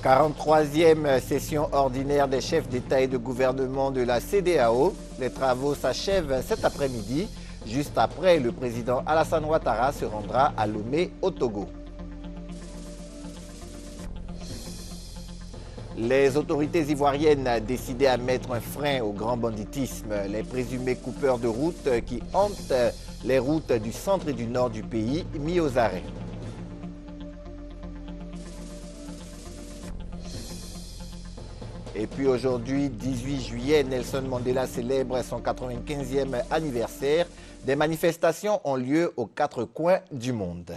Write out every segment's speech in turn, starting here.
43e session ordinaire des chefs d'État et de gouvernement de la CEDEAO. Les travaux s'achèvent cet après-midi. Juste après, le président Alassane Ouattara se rendra à Lomé, au Togo. Les autorités ivoiriennes décidé à mettre un frein au grand banditisme. Les présumés coupeurs de route qui hantent les routes du centre et du nord du pays mis aux arrêts. Et puis aujourd'hui, 18 juillet, Nelson Mandela célèbre son 95e anniversaire. Des manifestations ont lieu aux 4 coins du monde.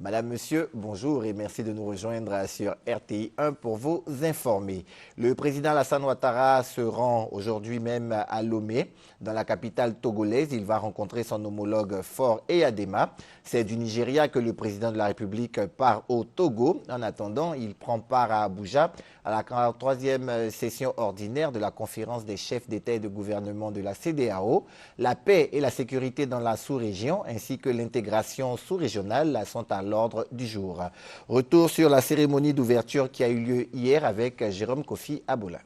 Madame, Monsieur, bonjour et merci de nous rejoindre sur RTI 1 pour vous informer. Le président Alassane Ouattara se rend aujourd'hui même à Lomé, dans la capitale togolaise. Il va rencontrer son homologue Faure Eyadema. C'est du Nigeria que le président de la République part au Togo. En attendant, il prend part à Abuja à la 43e session ordinaire de la conférence des chefs d'État et de gouvernement de la CEDEAO. La paix et la sécurité dans la sous-région ainsi que l'intégration sous-régionale sont à l'ordre du jour. Retour sur la cérémonie d'ouverture qui a eu lieu hier avec Jérôme Kofi Aboula.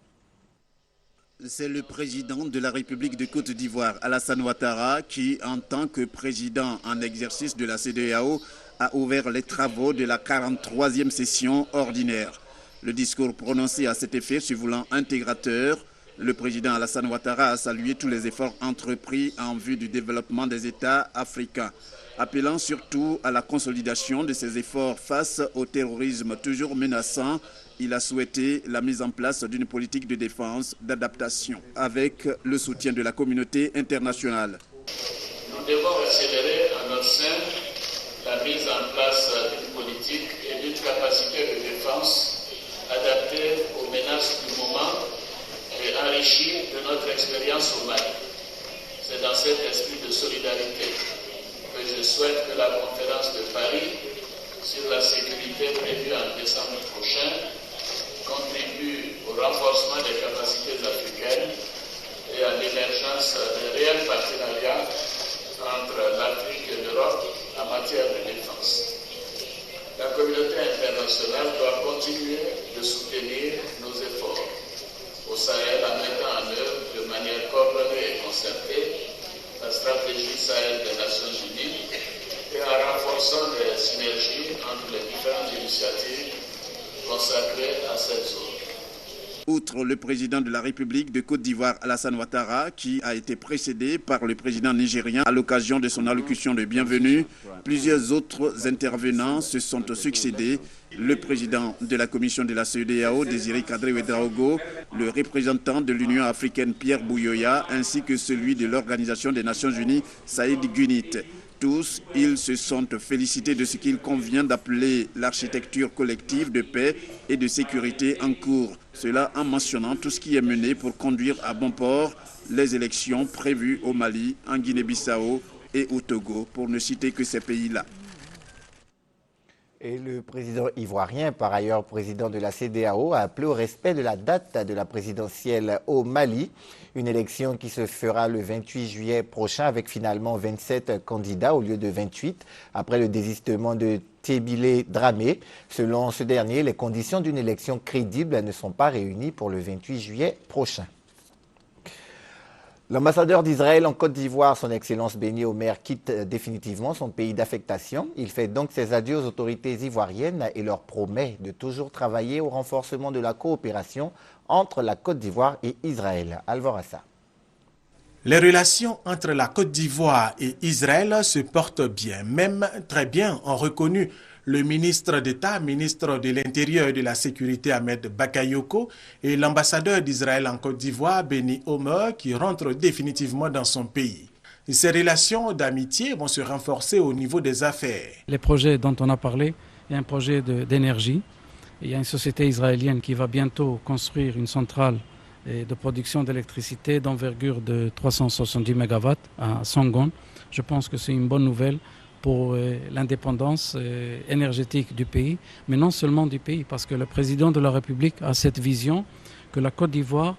C'est le président de la République de Côte d'Ivoire, Alassane Ouattara, qui, en tant que président en exercice de la CEDEAO, a ouvert les travaux de la 43e session ordinaire. Le discours prononcé à cet effet se voulant intégrateur, le président Alassane Ouattara a salué tous les efforts entrepris en vue du développement des États africains, appelant surtout à la consolidation de ces efforts face au terrorisme toujours menaçant. Il a souhaité la mise en place d'une politique de défense, d'adaptation, avec le soutien de la communauté internationale. Nous devons accélérer en notre sein la mise en place d'une politique et d'une capacité de défense adaptée aux menaces du moment et enrichie de notre expérience au Mali. C'est dans cet esprit de solidarité que je souhaite que la conférence de Paris sur la sécurité prévue en décembre prochain contribue au renforcement des capacités africaines et à l'émergence d'un réel partenariat entre l'Afrique et l'Europe en matière de défense. La communauté internationale doit continuer de soutenir nos efforts au Sahel en mettant en œuvre de manière coordonnée et concertée la stratégie Sahel des Nations Unies et en renforçant les synergies entre les différentes initiatives consacrées à cette zone. Outre le président de la République de Côte d'Ivoire, Alassane Ouattara, qui a été précédé par le président nigérien à l'occasion de son allocution de bienvenue, plusieurs autres intervenants se sont succédés. Le président de la commission de la CEDEAO, Désiré Kadri Ouedraogo, le représentant de l'Union africaine, Pierre Bouyoya, ainsi que celui de l'Organisation des Nations Unies, Saïd Gunit. Tous, ils se sont félicités de ce qu'il convient d'appeler l'architecture collective de paix et de sécurité en cours. Cela en mentionnant tout ce qui est mené pour conduire à bon port les élections prévues au Mali, en Guinée-Bissau et au Togo, pour ne citer que ces pays-là. Et le président ivoirien, par ailleurs président de la CEDEAO, a appelé au respect de la date de la présidentielle au Mali. Une élection qui se fera le 28 juillet prochain avec finalement 27 candidats au lieu de 28 après le désistement de Tébile Dramé. Selon ce dernier, les conditions d'une élection crédible ne sont pas réunies pour le 28 juillet prochain. L'ambassadeur d'Israël en Côte d'Ivoire, son Excellence Béni Omer, quitte définitivement son pays d'affectation. Il fait donc ses adieux aux autorités ivoiriennes et leur promet de toujours travailler au renforcement de la coopération entre la Côte d'Ivoire et Israël. Alvorassa. Les relations entre la Côte d'Ivoire et Israël se portent bien, même très bien, ont reconnu le ministre d'État, ministre de l'Intérieur et de la Sécurité Ahmed Bakayoko et l'ambassadeur d'Israël en Côte d'Ivoire, Béni Omer, qui rentre définitivement dans son pays. Ces relations d'amitié vont se renforcer au niveau des affaires. Les projets dont on a parlé, il y a un projet d'énergie. Il y a une société israélienne qui va bientôt construire une centrale de production d'électricité d'envergure de 370 MW à Sangon. Je pense que c'est une bonne nouvelle pour l'indépendance énergétique du pays, mais non seulement du pays, parce que le président de la République a cette vision que la Côte d'Ivoire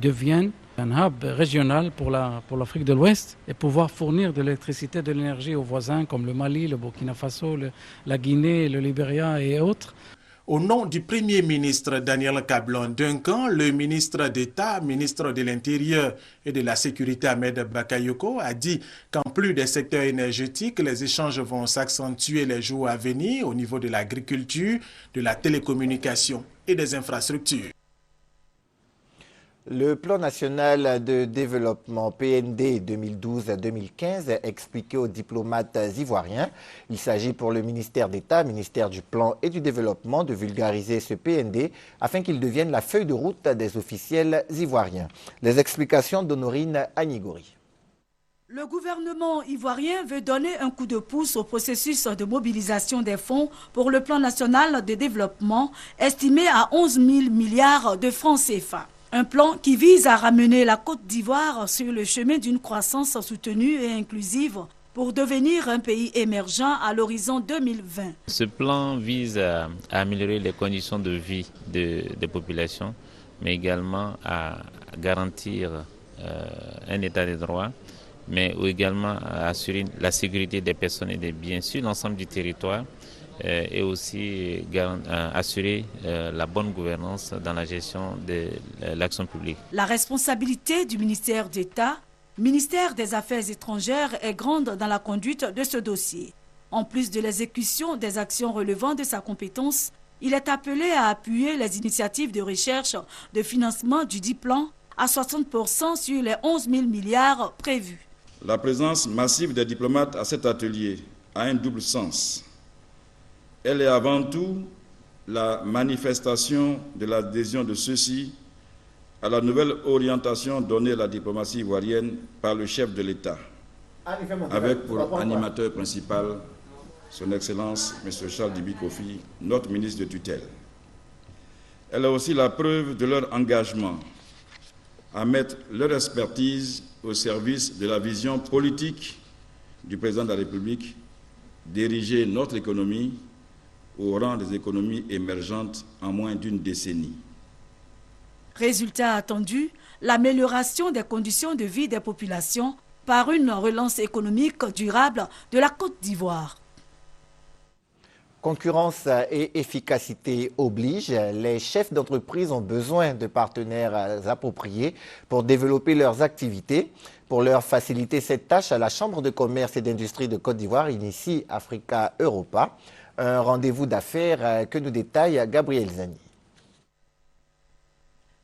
devienne un hub régional pour l'Afrique de l'Ouest et pouvoir fournir de l'électricité, de l'énergie aux voisins comme le Mali, le Burkina Faso, la Guinée, le Libéria et autres. Au nom du Premier ministre Daniel Kablon-Duncan, le ministre d'État, ministre de l'Intérieur et de la Sécurité Ahmed Bakayoko a dit qu'en plus des secteurs énergétiques, les échanges vont s'accentuer les jours à venir au niveau de l'agriculture, de la télécommunication et des infrastructures. Le plan national de développement PND 2012-2015 expliqué aux diplomates ivoiriens. Il s'agit pour le ministère d'État, ministère du Plan et du Développement de vulgariser ce PND afin qu'il devienne la feuille de route des officiels ivoiriens. Les explications d'Honorine Agnigori. Le gouvernement ivoirien veut donner un coup de pouce au processus de mobilisation des fonds pour le plan national de développement estimé à 11 000 milliards de francs CFA. Un plan qui vise à ramener la Côte d'Ivoire sur le chemin d'une croissance soutenue et inclusive pour devenir un pays émergent à l'horizon 2020. Ce plan vise à améliorer les conditions de vie des populations, mais également à garantir un état de droit, mais également à assurer la sécurité des personnes et des biens sur l'ensemble du territoire, et aussi assurer la bonne gouvernance dans la gestion de l'action publique. La responsabilité du ministère d'État, ministère des Affaires étrangères, est grande dans la conduite de ce dossier. En plus de l'exécution des actions relevant de sa compétence, il est appelé à appuyer les initiatives de recherche de financement du dit plan à 60% sur les 11 000 milliards prévus. La présence massive des diplomates à cet atelier a un double sens. Elle est avant tout la manifestation de l'adhésion de ceux-ci à la nouvelle orientation donnée à la diplomatie ivoirienne par le chef de l'État, avec pour animateur principal son Excellence M. Charles Dibi Kofi, notre ministre de tutelle. Elle est aussi la preuve de leur engagement à mettre leur expertise au service de la vision politique du président de la République, diriger notre économie au rang des économies émergentes en moins d'une décennie. Résultat attendu, l'amélioration des conditions de vie des populations par une relance économique durable de la Côte d'Ivoire. Concurrence et efficacité obligent. Les chefs d'entreprise ont besoin de partenaires appropriés pour développer leurs activités. Pour leur faciliter cette tâche, la Chambre de commerce et d'industrie de Côte d'Ivoire initie Africa Europa. Un rendez-vous d'affaires que nous détaille Gabriel Zani.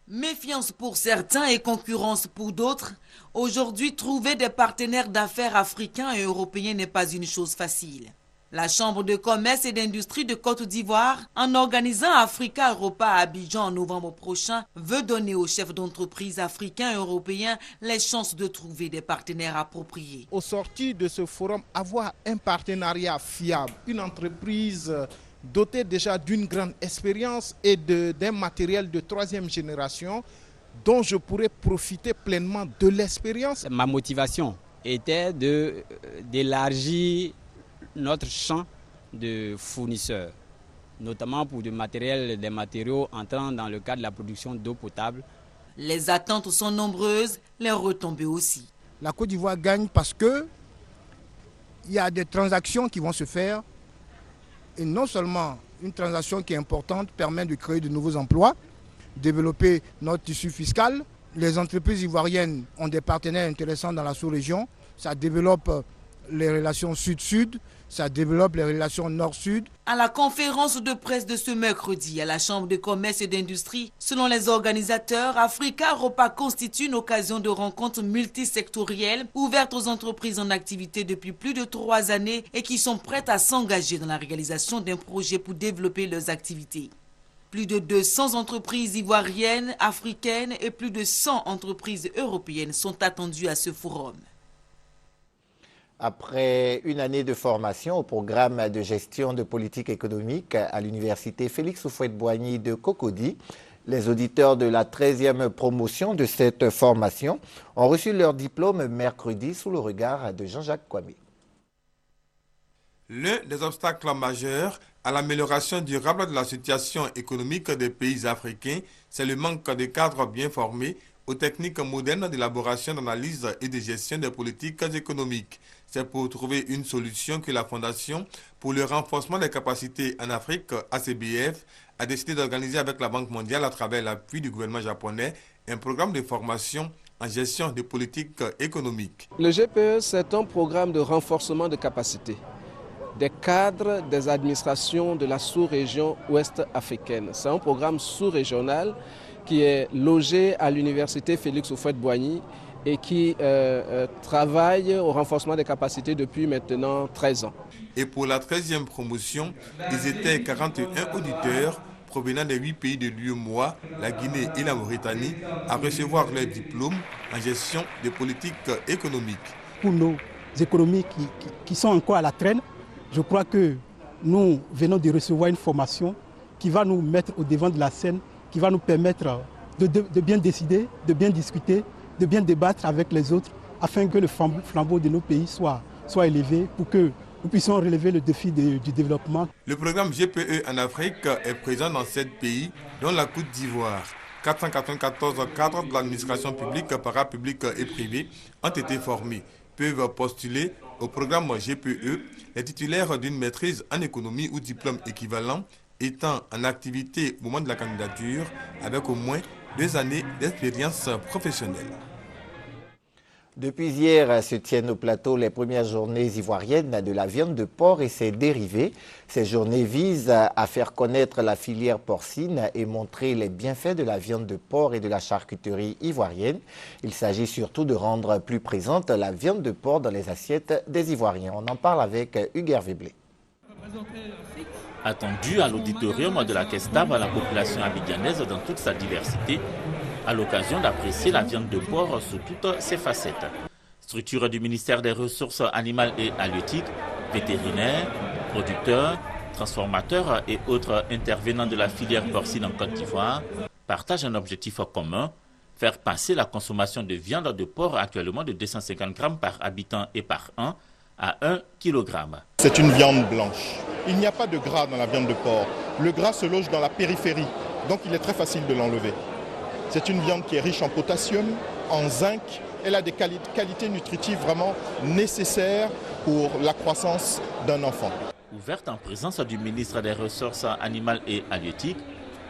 Méfiance pour certains et concurrence pour d'autres. Aujourd'hui, trouver des partenaires d'affaires africains et européens n'est pas une chose facile. La Chambre de commerce et d'industrie de Côte d'Ivoire, en organisant Africa Europa à Abidjan en novembre prochain, veut donner aux chefs d'entreprise africains et européens les chances de trouver des partenaires appropriés. Au sortir de ce forum, avoir un partenariat fiable, une entreprise dotée déjà d'une grande expérience et d'un matériel de troisième génération dont je pourrais profiter pleinement de l'expérience. Ma motivation était d'élargir notre champ de fournisseurs, notamment pour des matériaux entrant dans le cadre de la production d'eau potable. Les attentes sont nombreuses, les retombées aussi. La Côte d'Ivoire gagne parce qu'il y a des transactions qui vont se faire, et non seulement une transaction qui est importante permet de créer de nouveaux emplois, développer notre tissu fiscal. Les entreprises ivoiriennes ont des partenaires intéressants dans la sous-région, ça développe les relations sud-sud, ça développe les relations nord-sud. À la conférence de presse de ce mercredi à la Chambre de commerce et d'industrie, selon les organisateurs, Africa Europa constitue une occasion de rencontre multisectorielle ouverte aux entreprises en activité depuis plus de 3 années et qui sont prêtes à s'engager dans la réalisation d'un projet pour développer leurs activités. Plus de 200 entreprises ivoiriennes, africaines et plus de 100 entreprises européennes sont attendues à ce forum. Après une année de formation au programme de gestion de politique économique à l'université Félix Houphouët-Boigny de Cocody, les auditeurs de la 13e promotion de cette formation ont reçu leur diplôme mercredi sous le regard de Jean-Jacques Kwame. L'un des obstacles majeurs à l'amélioration durable de la situation économique des pays africains, c'est le manque de cadres bien formés aux techniques modernes d'élaboration, d'analyse et de gestion des politiques économiques. C'est pour trouver une solution que la Fondation pour le renforcement des capacités en Afrique, ACBF, a décidé d'organiser avec la Banque mondiale, à travers l'appui du gouvernement japonais, un programme de formation en gestion des politiques économiques. Le GPE, c'est un programme de renforcement de capacités des cadres des administrations de la sous-région ouest africaine. C'est un programme sous-régional qui est logé à l'université Félix Houphouët-Boigny et qui travaille au renforcement des capacités depuis maintenant 13 ans. Et pour la 13e promotion, ils étaient 41 auditeurs provenant des 8 pays de l'UEMOA, la Guinée et la Mauritanie, à recevoir leur diplôme en gestion des politiques économiques. Pour nos économies qui sont encore à la traîne, je crois que nous venons de recevoir une formation qui va nous mettre au devant de la scène, qui va nous permettre de bien décider, de bien discuter, de bien débattre avec les autres, afin que le flambeau de nos pays soit élevé pour que nous puissions relever le défi du développement. Le programme GPE en Afrique est présent dans 7 pays, dont la Côte d'Ivoire. 494 cadres de l'administration publique, parapublique et privée ont été formés. Peuvent postuler au programme GPE les titulaires d'une maîtrise en économie ou diplôme équivalent étant en activité au moment de la candidature avec au moins 2 années d'expérience professionnelle. Depuis hier se tiennent au plateau les premières journées ivoiriennes de la viande de porc et ses dérivés. Ces journées visent à faire connaître la filière porcine et montrer les bienfaits de la viande de porc et de la charcuterie ivoirienne. Il s'agit surtout de rendre plus présente la viande de porc dans les assiettes des Ivoiriens. On en parle avec Hugues Hervé-Blé. Attendu à l'auditorium de la Kestave à la population abidjanaise dans toute sa diversité, à l'occasion d'apprécier la viande de porc sous toutes ses facettes. Structure du ministère des Ressources animales et halieutiques, vétérinaires, producteurs, transformateurs et autres intervenants de la filière porcine en Côte d'Ivoire partagent un objectif commun, faire passer la consommation de viande de porc actuellement de 250 grammes par habitant et par an à 1 kg. C'est une viande blanche. Il n'y a pas de gras dans la viande de porc. Le gras se loge dans la périphérie, donc il est très facile de l'enlever. C'est une viande qui est riche en potassium, en zinc. Elle a des qualités nutritives vraiment nécessaires pour la croissance d'un enfant. Ouverte en présence du ministre des Ressources animales et halieutiques,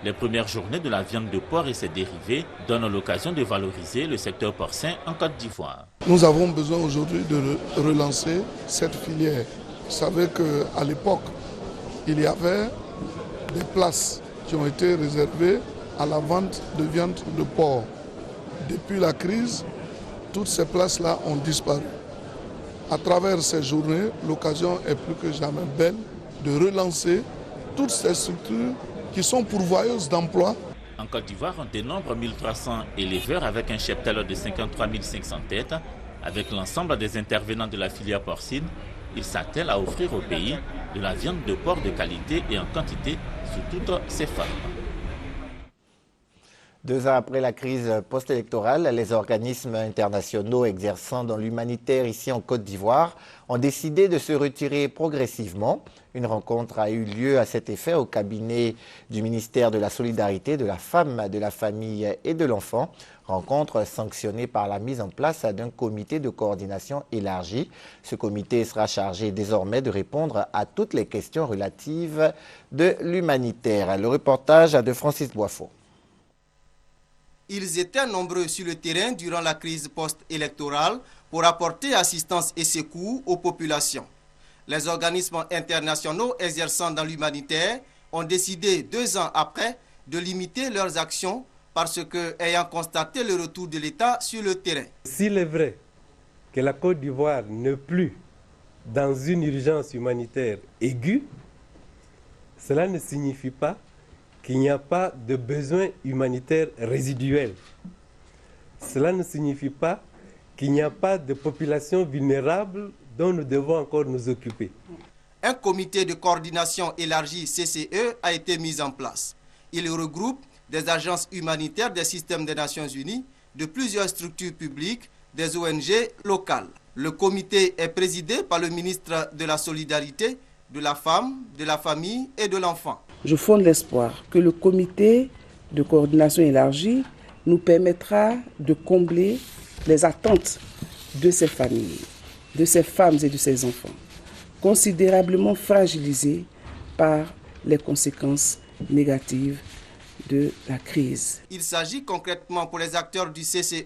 les premières journées de la viande de porc et ses dérivés donnent l'occasion de valoriser le secteur porcin en Côte d'Ivoire. Nous avons besoin aujourd'hui de relancer cette filière. Vous savez qu'à l'époque, il y avait des places qui ont été réservées à la vente de viande de porc. Depuis la crise, toutes ces places-là ont disparu. À travers ces journées, l'occasion est plus que jamais belle de relancer toutes ces structures qui sont pourvoyeuses d'emplois. En Côte d'Ivoire, on dénombre 1300 éleveurs avec un cheptel de 53 500 têtes. Avec l'ensemble des intervenants de la filière porcine, ils s'attellent à offrir au pays de la viande de porc de qualité et en quantité sous toutes ses formes. 2 ans après la crise post-électorale, les organismes internationaux exerçant dans l'humanitaire ici en Côte d'Ivoire ont décidé de se retirer progressivement. Une rencontre a eu lieu à cet effet au cabinet du ministère de la Solidarité, de la Femme, de la Famille et de l'Enfant. Rencontre sanctionnée par la mise en place d'un comité de coordination élargi. Ce comité sera chargé désormais de répondre à toutes les questions relatives de l'humanitaire. Le reportage de Francis Boifo. Ils étaient nombreux sur le terrain durant la crise post-électorale pour apporter assistance et secours aux populations. Les organismes internationaux exerçant dans l'humanitaire ont décidé 2 ans après de limiter leurs actions parce que, ayant constaté le retour de l'État sur le terrain. S'il est vrai que la Côte d'Ivoire n'est plus dans une urgence humanitaire aiguë, cela ne signifie pas qu'il n'y a pas de besoins humanitaires résiduels. Cela ne signifie pas qu'il n'y a pas de populations vulnérables dont nous devons encore nous occuper. Un comité de coordination élargi CCE a été mis en place. Il regroupe des agences humanitaires des systèmes des Nations Unies, de plusieurs structures publiques, des ONG locales. Le comité est présidé par le ministre de la Solidarité, de la Femme, de la Famille et de l'Enfant. Je fonde l'espoir que le comité de coordination élargie nous permettra de combler les attentes de ces familles de ces femmes et de ces enfants, considérablement fragilisés par les conséquences négatives de la crise. Il s'agit concrètement pour les acteurs du CCE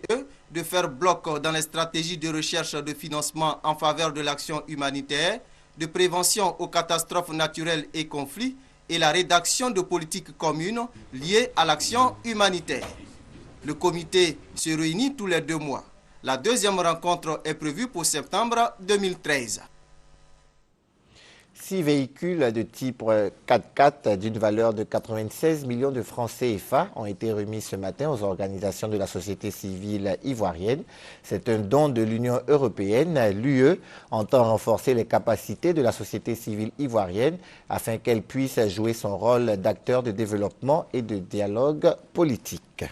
de faire bloc dans les stratégies de recherche de financement en faveur de l'action humanitaire, de prévention aux catastrophes naturelles et conflits et la rédaction de politiques communes liées à l'action humanitaire. Le comité se réunit tous les 2 mois. La deuxième rencontre est prévue pour septembre 2013. 6 véhicules de type 4x4 d'une valeur de 96 millions de francs CFA ont été remis ce matin aux organisations de la société civile ivoirienne. C'est un don de l'Union européenne. L'UE entend renforcer les capacités de la société civile ivoirienne afin qu'elle puisse jouer son rôle d'acteur de développement et de dialogue politique.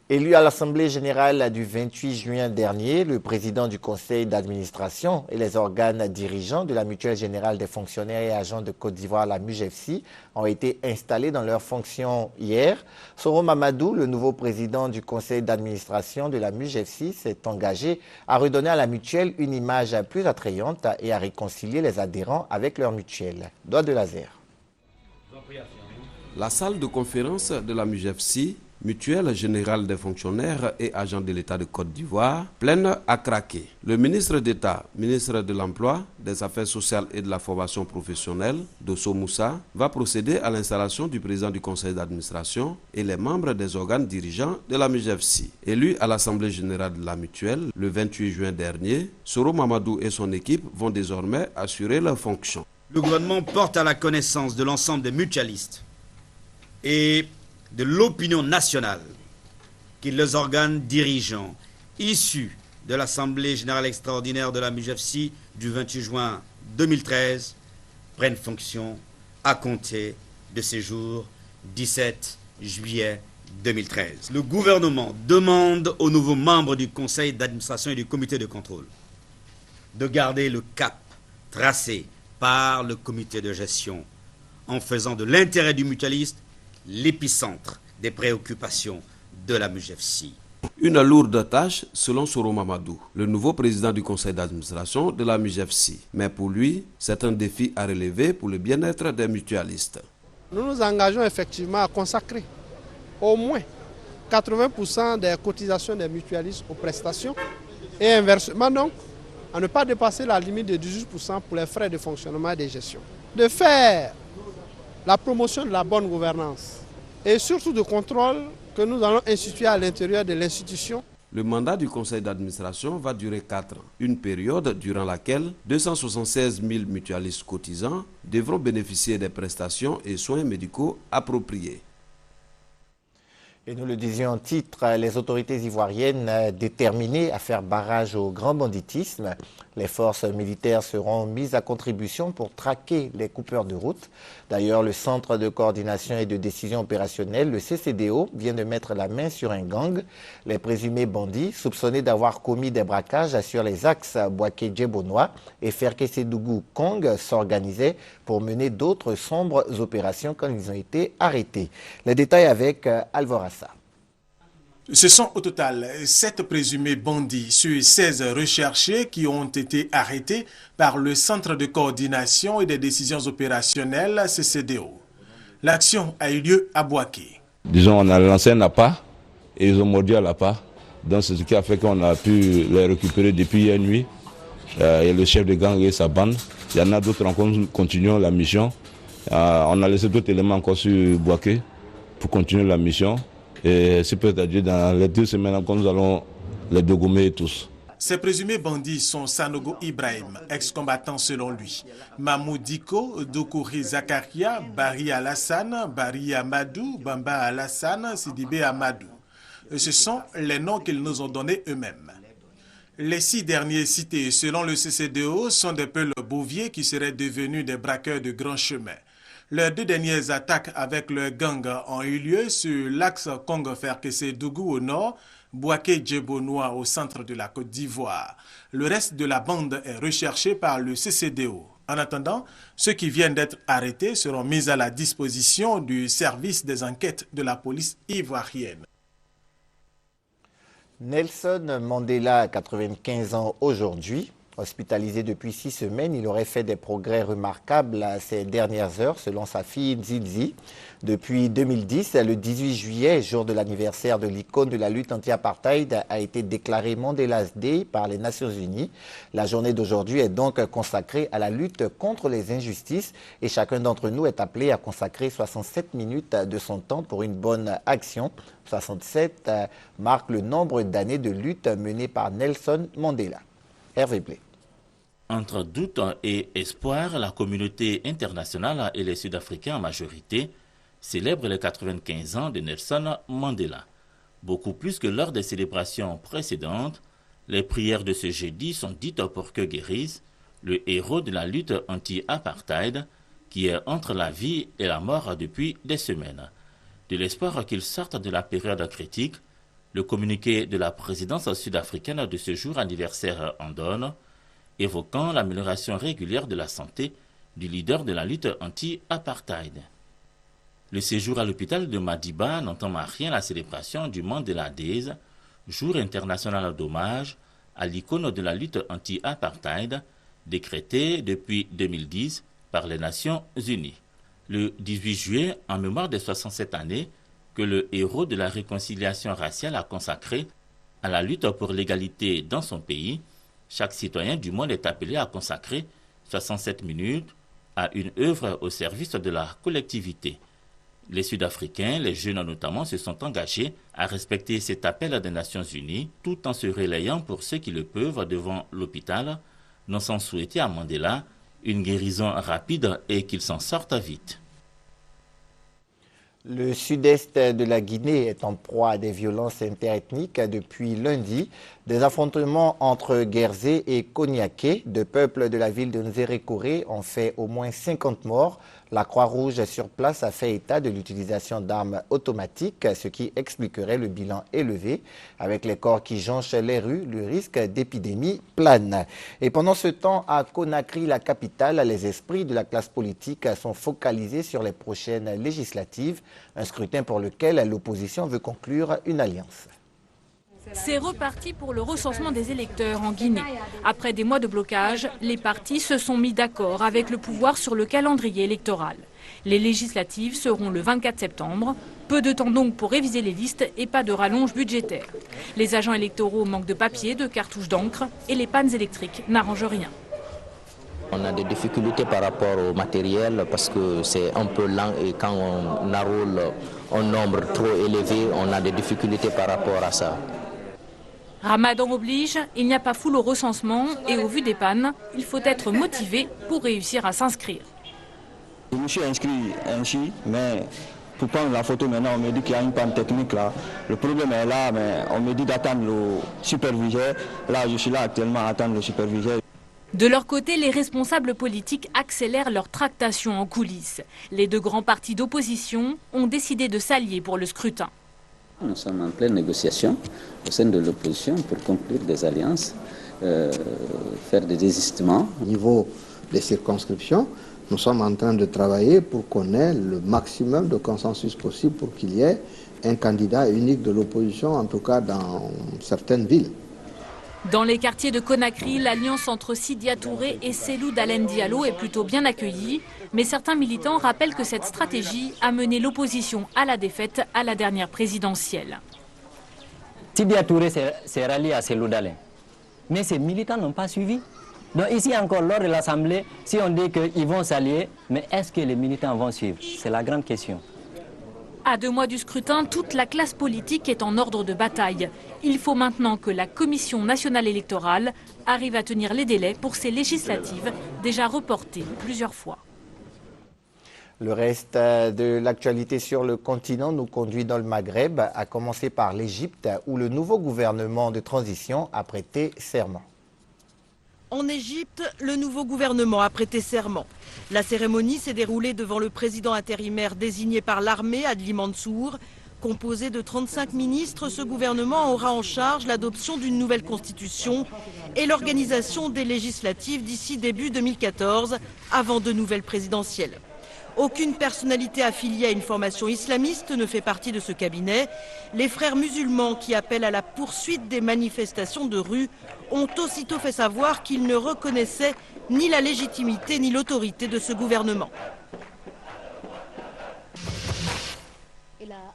Élu à l'Assemblée générale du 28 juin dernier, le président du conseil d'administration et les organes dirigeants de la Mutuelle générale des fonctionnaires et agents de Côte d'Ivoire, la MUGEFSI, ont été installés dans leurs fonctions hier. Soro Mamadou, le nouveau président du conseil d'administration de la MUGEFSI, s'est engagé à redonner à la mutuelle une image plus attrayante et à réconcilier les adhérents avec leur mutuelle. Doigt de laser. La salle de conférence de la MUGEFSI, Mutuelle générale des fonctionnaires et agents de l'État de Côte d'Ivoire, pleine à craquer. Le ministre d'État, ministre de l'Emploi, des Affaires sociales et de la formation professionnelle, Dosso Moussa, va procéder à l'installation du président du conseil d'administration et les membres des organes dirigeants de la MUGEFSI. Élu à l'Assemblée générale de la Mutuelle le 28 juin dernier, Soro Mamadou et son équipe vont désormais assurer leurs fonctions. Le gouvernement porte à la connaissance de l'ensemble des mutualistes et de l'opinion nationale que les organes dirigeants issus de l'Assemblée générale extraordinaire de la MUGEFSI du 28 juin 2013 prennent fonction à compter de ce jour 17 juillet 2013. Le gouvernement demande aux nouveaux membres du conseil d'administration et du comité de contrôle de garder le cap tracé par le comité de gestion en faisant de l'intérêt du mutualiste l'épicentre des préoccupations de la MUGEFSI. Une lourde tâche selon Soro Mamadou, le nouveau président du conseil d'administration de la MUGEFSI. Mais pour lui, c'est un défi à relever pour le bien-être des mutualistes. Nous nous engageons effectivement à consacrer au moins 80% des cotisations des mutualistes aux prestations et inversement donc à ne pas dépasser la limite de 18% pour les frais de fonctionnement et de gestion. De faire la promotion de la bonne gouvernance et surtout de contrôle que nous allons instituer à l'intérieur de l'institution. Le mandat du conseil d'administration va durer 4 ans, une période durant laquelle 276 000 mutualistes cotisants devront bénéficier des prestations et soins médicaux appropriés. Et nous le disions en titre, les autorités ivoiriennes déterminées à faire barrage au grand banditisme. Les forces militaires seront mises à contribution pour traquer les coupeurs de route. D'ailleurs, le Centre de coordination et de décision opérationnelle, le CCDO, vient de mettre la main sur un gang. Les présumés bandits, soupçonnés d'avoir commis des braquages sur les axes Boaké-Djebonois et Ferké-Sédougou-Kong, s'organisaient pour mener d'autres sombres opérations quand ils ont été arrêtés. Les détails avec Alvorassa. Ce sont au total 7 présumés bandits sur 16 recherchés qui ont été arrêtés par le Centre de coordination et des décisions opérationnelles CCDO. L'action a eu lieu à Boaké. Disons, on a lancé un appât et ils ont mordu à l'appât. Donc c'est ce qui a fait qu'on a pu les récupérer depuis hier nuit. Et le chef de gang et sa bande. Il y en a d'autres encore, nous continuons la mission. On a laissé d'autres éléments encore sur Boaké pour continuer la mission. Et c'est peut-être dans les 2 semaines encore, nous allons les dégommer tous. Ces présumés bandits sont Sanogo Ibrahim, ex-combattant selon lui, Mamou Diko, Doukouri Zakaria, Bari Alassane, Bari Amadou, Bamba Alassane, Sidibé Amadou. Ce sont les noms qu'ils nous ont donnés eux-mêmes. Les 6 derniers cités, selon le CCDO, sont des peuls bouviers qui seraient devenus des braqueurs de grands chemins. Les 2 dernières attaques avec le gang ont eu lieu sur l'axe Congo-Ferké-Sédougou au nord, Boaké-Djebonois au centre de la Côte d'Ivoire. Le reste de la bande est recherché par le CCDO. En attendant, ceux qui viennent d'être arrêtés seront mis à la disposition du service des enquêtes de la police ivoirienne. Nelson Mandela a 95 ans aujourd'hui. Hospitalisé depuis 6 semaines, il aurait fait des progrès remarquables ces dernières heures, selon sa fille Nzizi. Depuis 2010, le 18 juillet, jour de l'anniversaire de l'icône de la lutte anti-apartheid, a été déclaré Mandela's Day par les Nations Unies. La journée d'aujourd'hui est donc consacrée à la lutte contre les injustices et chacun d'entre nous est appelé à consacrer 67 minutes de son temps pour une bonne action. 67 marque le nombre d'années de lutte menées par Nelson Mandela. Hervé Blé. Entre doute et espoir, la communauté internationale et les Sud-Africains en majorité célèbrent les 95 ans de Nelson Mandela. Beaucoup plus que lors des célébrations précédentes, les prières de ce jeudi sont dites pour que guérisse le héros de la lutte anti-apartheid qui est entre la vie et la mort depuis des semaines. De l'espoir qu'il sorte de la période critique, le communiqué de la présidence sud-africaine de ce jour anniversaire en donne, évoquant l'amélioration régulière de la santé du leader de la lutte anti-apartheid. Le séjour à l'hôpital de Madiba n'entame à rien la célébration du Mandela Days, jour international d'hommage à l'icône de la lutte anti-apartheid, décrété depuis 2010 par les Nations Unies. Le 18 juillet, en mémoire des 67 années que le héros de la réconciliation raciale a consacré à la lutte pour l'égalité dans son pays, chaque citoyen du monde est appelé à consacrer 67 minutes à une œuvre au service de la collectivité. Les Sud-Africains, les jeunes notamment, se sont engagés à respecter cet appel des Nations Unies tout en se relayant pour ceux qui le peuvent devant l'hôpital, non sans souhaiter à Mandela une guérison rapide et qu'il s'en sorte vite. Le sud-est de la Guinée est en proie à des violences interethniques depuis lundi. Des affrontements entre Guerzé et Koniaké, deux peuples de la ville de Nzérékoré, ont fait au moins 50 morts. La Croix-Rouge sur place a fait état de l'utilisation d'armes automatiques, ce qui expliquerait le bilan élevé. Avec les corps qui jonchent les rues, le risque d'épidémie plane. Et pendant ce temps, à Conakry, la capitale, les esprits de la classe politique sont focalisés sur les prochaines législatives, un scrutin pour lequel l'opposition veut conclure une alliance. C'est reparti pour le recensement des électeurs en Guinée. Après des mois de blocage, les partis se sont mis d'accord avec le pouvoir sur le calendrier électoral. Les législatives seront le 24 septembre. Peu de temps donc pour réviser les listes et pas de rallonge budgétaire. Les agents électoraux manquent de papier, de cartouches d'encre et les pannes électriques n'arrangent rien. On a des difficultés par rapport au matériel parce que c'est un peu lent et quand on enrôle un nombre trop élevé, on a des difficultés par rapport à ça. Ramadan oblige, il n'y a pas foule au recensement et au vu des pannes, il faut être motivé pour réussir à s'inscrire. Je me suis inscrit ainsi, mais pour prendre la photo maintenant, on me dit qu'il y a une panne technique là. Le problème est là, mais on me dit d'attendre le superviseur. Là, je suis là actuellement à attendre le superviseur. De leur côté, les responsables politiques accélèrent leur tractation en coulisses. Les deux grands partis d'opposition ont décidé de s'allier pour le scrutin. Nous sommes en pleine négociation au sein de l'opposition pour conclure des alliances, faire des désistements. Au niveau des circonscriptions, nous sommes en train de travailler pour qu'on ait le maximum de consensus possible pour qu'il y ait un candidat unique de l'opposition, en tout cas dans certaines villes. Dans les quartiers de Conakry, l'alliance entre Sidia Touré et Cellou Dalein Diallo est plutôt bien accueillie. Mais certains militants rappellent que cette stratégie a mené l'opposition à la défaite à la dernière présidentielle. Sidia Touré s'est rallié à Cellou Dalein. Mais ces militants n'ont pas suivi. Donc ici encore, lors de l'Assemblée, si on dit qu'ils vont s'allier, mais est-ce que les militants vont suivre? C'est la grande question. À 2 mois du scrutin, toute la classe politique est en ordre de bataille. Il faut maintenant que la Commission nationale électorale arrive à tenir les délais pour ces législatives déjà reportées plusieurs fois. Le reste de l'actualité sur le continent nous conduit dans le Maghreb, à commencer par l'Égypte, où le nouveau gouvernement de transition a prêté serment. En Égypte, le nouveau gouvernement a prêté serment. La cérémonie s'est déroulée devant le président intérimaire désigné par l'armée, Adli Mansour. Composé de 35 ministres, ce gouvernement aura en charge l'adoption d'une nouvelle constitution et l'organisation des législatives d'ici début 2014, avant de nouvelles présidentielles. Aucune personnalité affiliée à une formation islamiste ne fait partie de ce cabinet. Les frères musulmans qui appellent à la poursuite des manifestations de rue ont aussitôt fait savoir qu'ils ne reconnaissaient ni la légitimité ni l'autorité de ce gouvernement.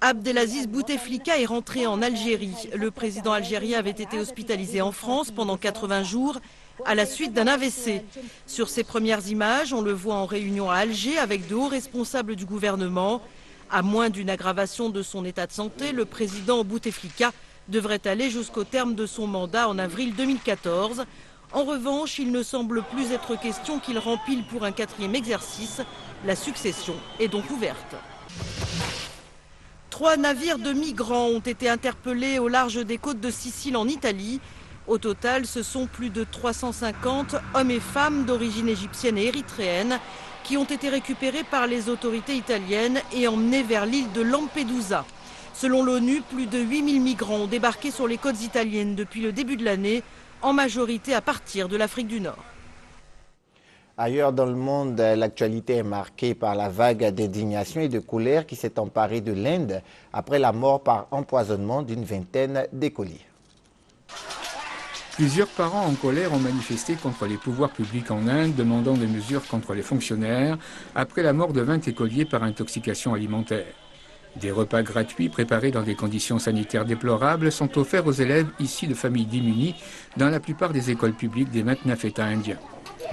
Abdelaziz Bouteflika est rentré en Algérie. Le président algérien avait été hospitalisé en France pendant 80 jours à la suite d'un AVC. Sur ces premières images, on le voit en réunion à Alger avec de hauts responsables du gouvernement. À moins d'une aggravation de son état de santé, le président Bouteflika devrait aller jusqu'au terme de son mandat en avril 2014. En revanche, il ne semble plus être question qu'il rempile pour un 4e exercice. La succession est donc ouverte. 3 navires de migrants ont été interpellés au large des côtes de Sicile en Italie. Au total, ce sont plus de 350 hommes et femmes d'origine égyptienne et érythréenne qui ont été récupérés par les autorités italiennes et emmenés vers l'île de Lampedusa. Selon l'ONU, plus de 8000 migrants ont débarqué sur les côtes italiennes depuis le début de l'année, en majorité à partir de l'Afrique du Nord. Ailleurs dans le monde, l'actualité est marquée par la vague d'indignation et de colère qui s'est emparée de l'Inde après la mort par empoisonnement d'une vingtaine d'écoliers. Plusieurs parents en colère ont manifesté contre les pouvoirs publics en Inde, demandant des mesures contre les fonctionnaires après la mort de 20 écoliers par intoxication alimentaire. Des repas gratuits préparés dans des conditions sanitaires déplorables sont offerts aux élèves issus de familles démunies dans la plupart des écoles publiques des 29 États indiens.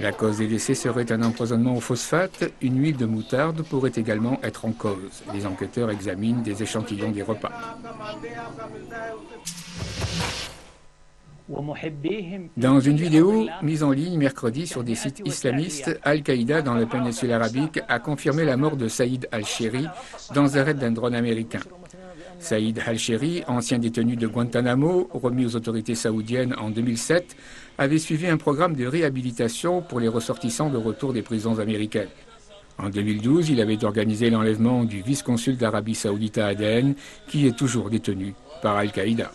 La cause des décès serait un empoisonnement au phosphate. Une huile de moutarde pourrait également être en cause. Les enquêteurs examinent des échantillons des repas. Dans une vidéo mise en ligne mercredi sur des sites islamistes, Al-Qaïda dans la péninsule arabique a confirmé la mort de Saïd al-Sheri dans un raid d'un drone américain. Saïd al-Sheri, ancien détenu de Guantanamo, remis aux autorités saoudiennes en 2007, avait suivi un programme de réhabilitation pour les ressortissants de retour des prisons américaines. En 2012, il avait organisé l'enlèvement du vice-consul d'Arabie saoudite à Aden, qui est toujours détenu par Al-Qaïda.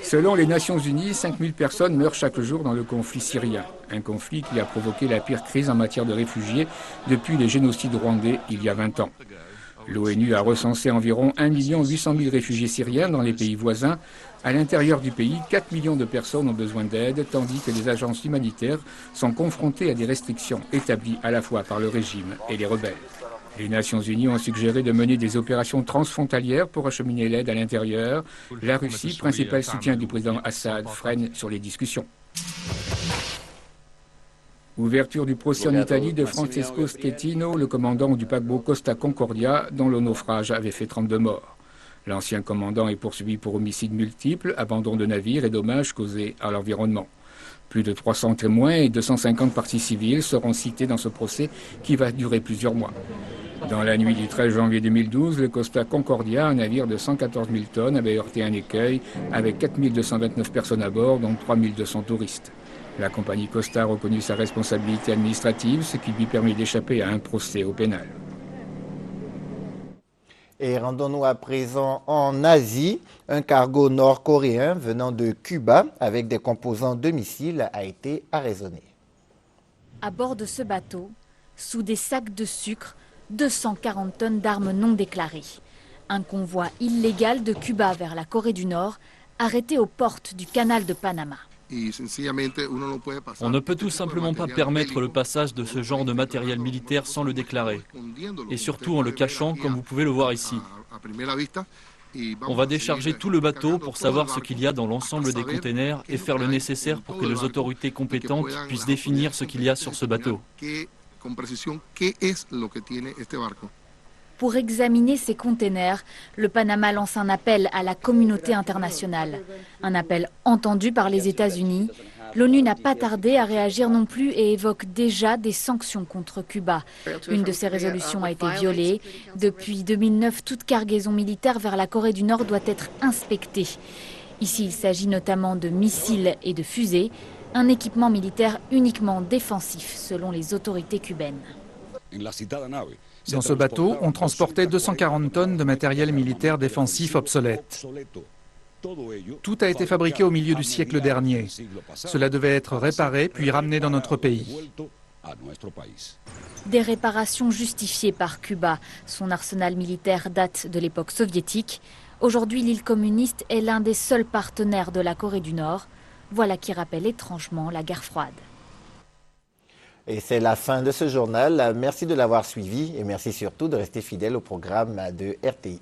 Selon les Nations Unies, 5000 personnes meurent chaque jour dans le conflit syrien. Un conflit qui a provoqué la pire crise en matière de réfugiés depuis les génocides rwandais il y a 20 ans. L'ONU a recensé environ 1 800 000 réfugiés syriens dans les pays voisins. À l'intérieur du pays, 4 millions de personnes ont besoin d'aide, tandis que les agences humanitaires sont confrontées à des restrictions établies à la fois par le régime et les rebelles. Les Nations Unies ont suggéré de mener des opérations transfrontalières pour acheminer l'aide à l'intérieur. La Russie, principal soutien du président Assad, freine sur les discussions. Ouverture du procès en Italie de Francesco Schettino, le commandant du paquebot Costa Concordia, dont le naufrage avait fait 32 morts. L'ancien commandant est poursuivi pour homicide multiple, abandon de navire et dommages causés à l'environnement. Plus de 300 témoins et 250 parties civiles seront cités dans ce procès qui va durer plusieurs mois. Dans la nuit du 13 janvier 2012, le Costa Concordia, un navire de 114 000 tonnes, avait heurté un écueil avec 4 229 personnes à bord, dont 3 200 touristes. La compagnie Costa a reconnu sa responsabilité administrative, ce qui lui permet d'échapper à un procès au pénal. Et rendons-nous à présent en Asie. Un cargo nord-coréen venant de Cuba avec des composants de missiles a été arraisonné. À bord de ce bateau, sous des sacs de sucre, 240 tonnes d'armes non déclarées. Un convoi illégal de Cuba vers la Corée du Nord, arrêté aux portes du canal de Panama. On ne peut tout simplement pas permettre le passage de ce genre de matériel militaire sans le déclarer. Et surtout en le cachant, comme vous pouvez le voir ici. On va décharger tout le bateau pour savoir ce qu'il y a dans l'ensemble des containers et faire le nécessaire pour que les autorités compétentes puissent définir ce qu'il y a sur ce bateau. Pour examiner ces containers, le Panama lance un appel à la communauté internationale. Un appel entendu par les États-Unis. L'ONU n'a pas tardé à réagir non plus et évoque déjà des sanctions contre Cuba. Une de ces résolutions a été violée. Depuis 2009, toute cargaison militaire vers la Corée du Nord doit être inspectée. Ici, il s'agit notamment de missiles et de fusées. Un équipement militaire uniquement défensif, selon les autorités cubaines. Dans ce bateau, on transportait 240 tonnes de matériel militaire défensif obsolète. Tout a été fabriqué au milieu du siècle dernier. Cela devait être réparé puis ramené dans notre pays. Des réparations justifiées par Cuba. Son arsenal militaire date de l'époque soviétique. Aujourd'hui, l'île communiste est l'un des seuls partenaires de la Corée du Nord. Voilà qui rappelle étrangement la guerre froide. Et c'est la fin de ce journal. Merci de l'avoir suivi et merci surtout de rester fidèle au programme de RTI.